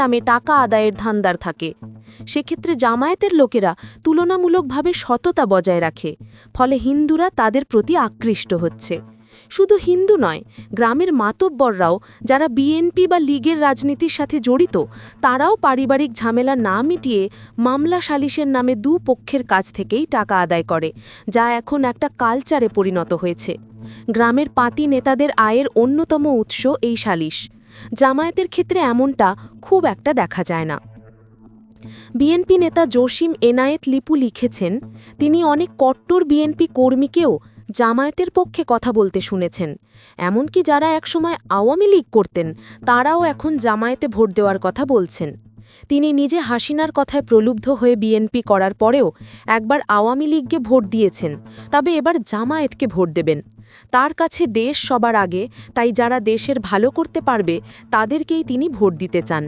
নামে টাকা আদায়ের ধান্দার থাকে। সেক্ষেত্রে জামায়াতের লোকেরা তুলনামূলকভাবে সততা বজায় রাখে, ফলে হিন্দুরা তাদের প্রতি আকৃষ্ট হচ্ছে। শুধু হিন্দু নয়, গ্রামের মাতব্বররাও যারা বিএনপি বা লীগের রাজনীতির সাথে জড়িত, তারাও পারিবারিক ঝামেলা না মিটিয়ে মামলা সালিশের নামে দুপক্ষের কাছ থেকেই টাকা আদায় করে, যা এখন একটা কালচারে পরিণত হয়েছে। গ্রামের পাতি নেতাদের আয়ের অন্যতম উৎস এই সালিশ। জামায়াতের ক্ষেত্রে এমনটা খুব একটা দেখা যায় না। বিএনপি নেতা জসিম এনায়েত লিপু লিখেছেন, তিনি অনেক কট্টর বিএনপি কর্মীকেও জামায়াতের পক্ষে কথা বলতে শুনেছেন। এমনকি যারা একসময় আওয়ামী লীগ করতেন, তারাও এখন জামায়াতে ভোট দেওয়ার কথা বলছেন। তিনি নিজে হাসিনার কথায় প্রলুব্ধ হয়ে বিএনপি করার পরেও একবার আওয়ামী লীগকে ভোট দিয়েছেন, তবে এবার জামায়াতকে ভোট দেবেন। তার কাছে দেশ সবার আগে, তাই যারা দেশের ভালো করতে পারবে তাদেরকেই তিনি ভোট দিতে চান।